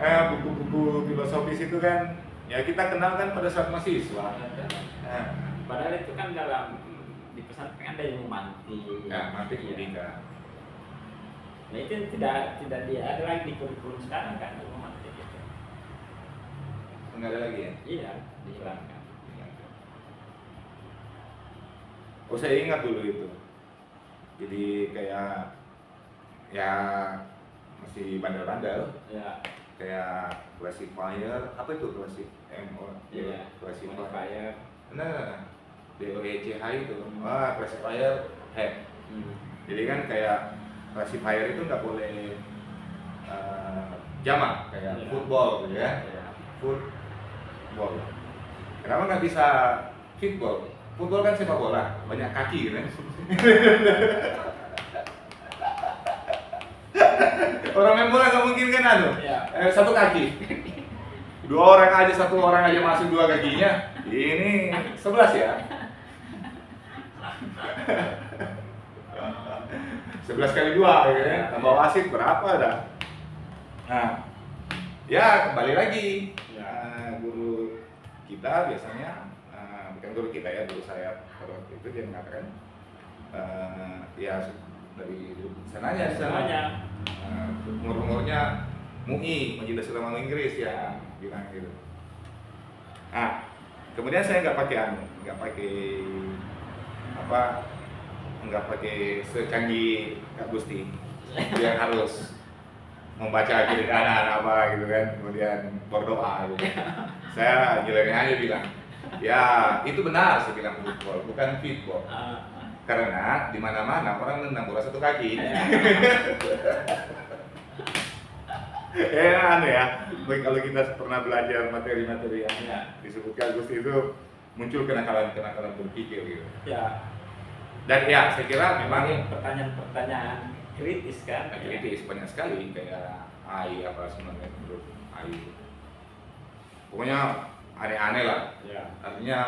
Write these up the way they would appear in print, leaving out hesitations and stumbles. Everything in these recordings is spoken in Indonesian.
buku-buku filosofis itu kan ya kita kenal kan pada saat mahasiswa. Nah, Padahal itu kan dalam di pesantren ada yang mantik. ya mantik logika. Nah itu tidak dia ada lagi di kurikulum sekarang kan ilmu mantik itu. Enggak ada lagi ya? Iya, dihilangkan. Oh saya ingat dulu itu. Jadi kayak ya masih bandel-bandel. Ya, Kayak classifier, apa itu iya. classifier. Nah, DOECH itu, wah classifier head. Jadi kan kayak classifier itu nggak boleh jamak kayak Iya. football gitu ya. Iya. Football. Kenapa nggak bisa football? Football kan sepak bola, banyak kaki gitu kan. Orang main bola nggak mungkin kan Iya. satu kaki. Dua orang aja, satu orang aja masuk dua kakinya. Ini 11 ya. 11 kali 2 gitu ya. Tambah wasit berapa dah? Nah, ya kembali lagi. Guru kita biasanya bukan guru kita ya, guru saya pada waktu itu dia mengatakan ya dari sananya umurnya MUI, Majelis Ulama Inggris ya, bilang gitu. Nah, kemudian saya nggak pakai secanggih Kak Gusti yang harus membaca kiri kanan apa gitu kan, kemudian berdoa gitu. Saya nyeleneh aja bilang, ya itu benar, saya bilang football, bukan fitball. Karena di mana-mana orang nendang bola satu kaki. Ya, baik kalau kita pernah belajar materi-materi yang disebutkan Gusti itu muncul kenakalan berpikir gitu. Ya. Dan ya saya kira memang pertanyaan-pertanyaan kritis kan. kritis banyak sekali kayak AI apa sebenarnya menurut AI. Pokoknya aneh-aneh lah. Ya. Artinya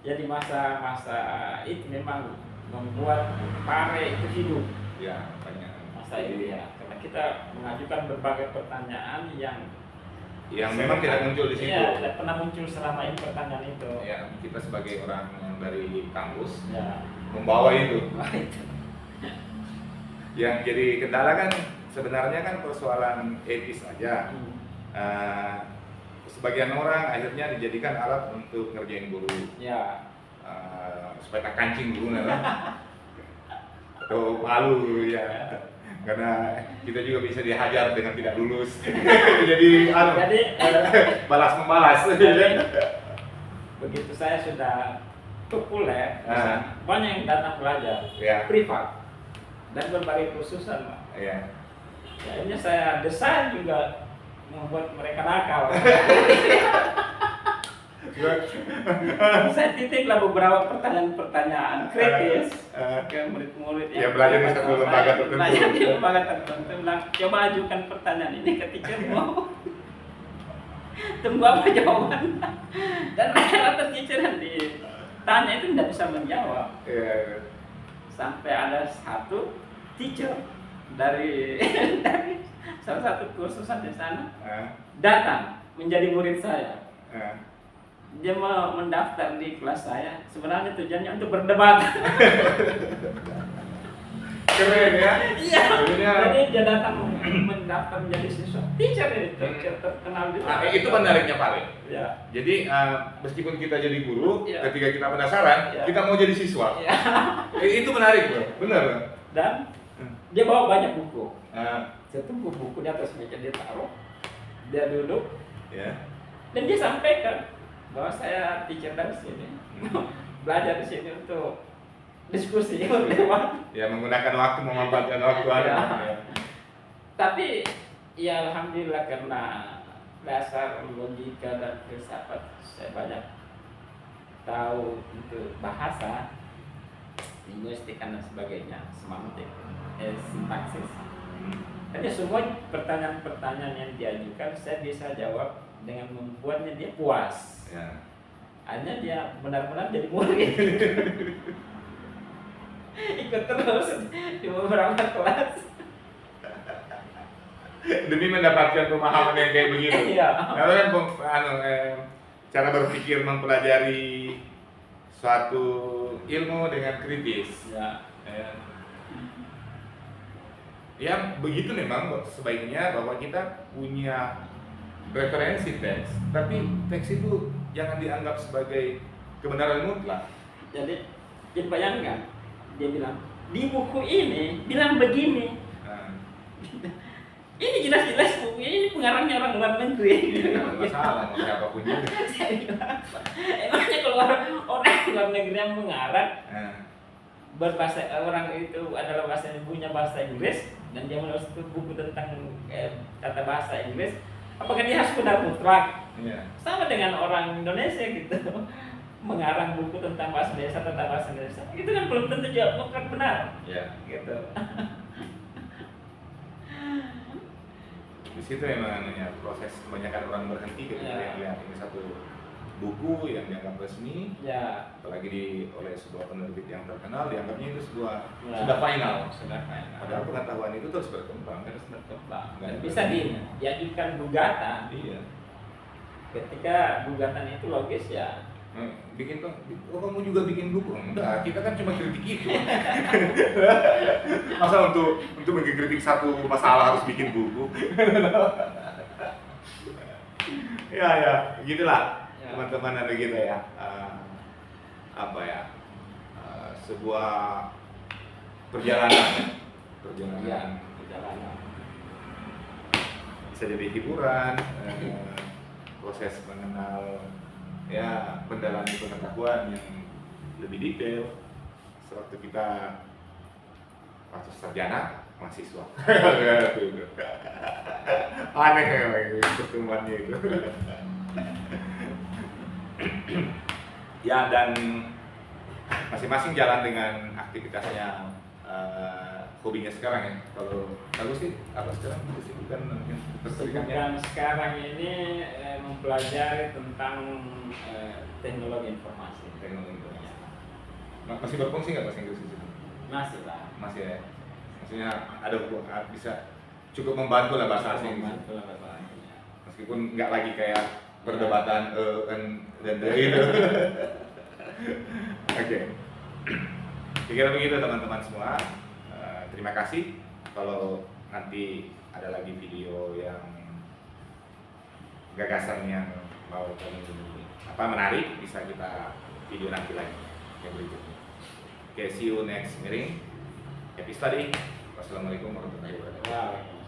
Ya di masa-masa itu memang membuat pare itu hidup. ya banyak Masa itu ya. Karena kita mengajukan berbagai pertanyaan yang memang tidak muncul di situ. Iya, tidak pernah muncul selama ini pertanyaan itu. Ya, kita sebagai orang yang dari kampus Ya. membawa itu. Wah, itu. Yang jadi kendala kan sebenarnya kan persoalan etis aja. Sebagian orang akhirnya dijadikan alat untuk ngerjain guru. Ya. Supaya tak kancing guru kan. Atau malu ya. Karena kita juga bisa dihajar dengan tidak lulus. Jadi balas membalas. Begitu saya sudah populer, banyak yang datang belajar Ya. privat dan berbagai kursusan, Pak. Ya. Ya, akhirnya saya desain juga membuat mereka nakal. Saya titiklah beberapa pertanyaan kritis ke murid-murid Ya, belajar di satu lembaga tertentu. Belajar di lembaga tertentu, bilang, coba ajukan pertanyaan ini ke teacher mau. Tunggu apa jawaban. Dan rata-rata teacher yang ditanya itu tidak bisa menjawab. Ya. Sampai ada satu teacher dari salah satu kursusan di sana datang menjadi murid saya. Dia mau mendaftar di kelas saya, sebenarnya tujuannya untuk berdebat. Keren ya. Iya. Akhirnya Jadi dia datang mendaftar menjadi siswa. Teacher ini, teacher terkenal juga. itu menariknya Pak. Ya. Jadi meskipun kita jadi guru, Ya. ketika kita penasaran, Ya. kita mau jadi siswa. Ya. Itu menarik bro, benar. Dan dia bawa banyak buku. Ah, Satu buku di atas meja dia taruh, dia duduk, ya. dan dia sampaikan bahwa saya teacher dari sini, belajar di sini untuk diskusi lewat. Ya menggunakan waktu, memanfaatkan waktu ada. Ya. Tapi ya alhamdulillah karena dasar logika dan filsafat saya banyak tahu untuk bahasa, linguistik dan sebagainya, semantik, sintaksis. Jadi semua pertanyaan-pertanyaan yang diajukan saya bisa jawab dengan membuatnya dia puas. Ya. Hanya dia benar-benar jadi murid. Ikut terus di beberapa kelas. demi mendapatkan pemahaman yang kayak begitu. Iya. Karena kan cara berpikir mempelajari suatu ilmu dengan kritis. Ya. Ya begitu memang sebaiknya bahwa kita punya referensi teks, tapi teks itu jangan dianggap sebagai kebenaran mutlak. Jadi kita bayangkan, dia bilang di buku ini bilang begini. Ini jelas-jelas buku ini pengarangnya orang luar negeri. Tidak masalah, mau siapapun juga. Emangnya kalau orang luar negeri yang mengarang berbahasa orang itu adalah punya bahasa Inggris dan dia menulis buku tentang kata bahasa Inggris, apakah dia harus benar mutlak? Iya. Sama dengan orang Indonesia gitu, mengarang buku tentang bahasa Indonesia, itu kan belum tentu juga mutlak benar. Iya. Gitu. Di situ memang namanya proses kebanyakan orang berhenti ketika yang lihat ini satu buku yang dianggap resmi, apalagi oleh sebuah penerbit yang terkenal, dianggapnya itu sudah final. Padahal pengetahuan itu terus berkembang. Dan bisa diajukan gugatan. Iya. Ketika gugatan itu logis ya. Bikin kamu juga bikin buku? Enggak, kita kan cuma kritik itu. Masa untuk mengkritik satu masalah harus bikin buku? Ya, gitulah. Teman-teman ada kita ya, sebuah perjalanan bisa jadi hiburan, proses mengenal ya mendalami pengetahuan yang lebih detail sewaktu kita waktu sarjana mahasiswa. Aneh ya pertemuannya itu. Ya, dan masing-masing jalan dengan aktivitasnya, hobinya sekarang ya. Kalau sih apa sekarang kesibukan sekarang ini mempelajari tentang teknologi informasi. Masih berfungsi nggak bahasa Inggris di situ? Masih lah. Masih ya. Maksudnya bisa cukup membantu lah bahasa asing. Meskipun nggak lagi kayak perdebatan dan itu. Oke. Kira-kira begitu teman-teman semua. Terima kasih. Kalau nanti ada lagi video yang gagasan yang mau menarik, bisa kita video nanti lagi yang berikutnya. Oke, see you next meeting episode. Wassalamualaikum warahmatullahi wabarakatuh.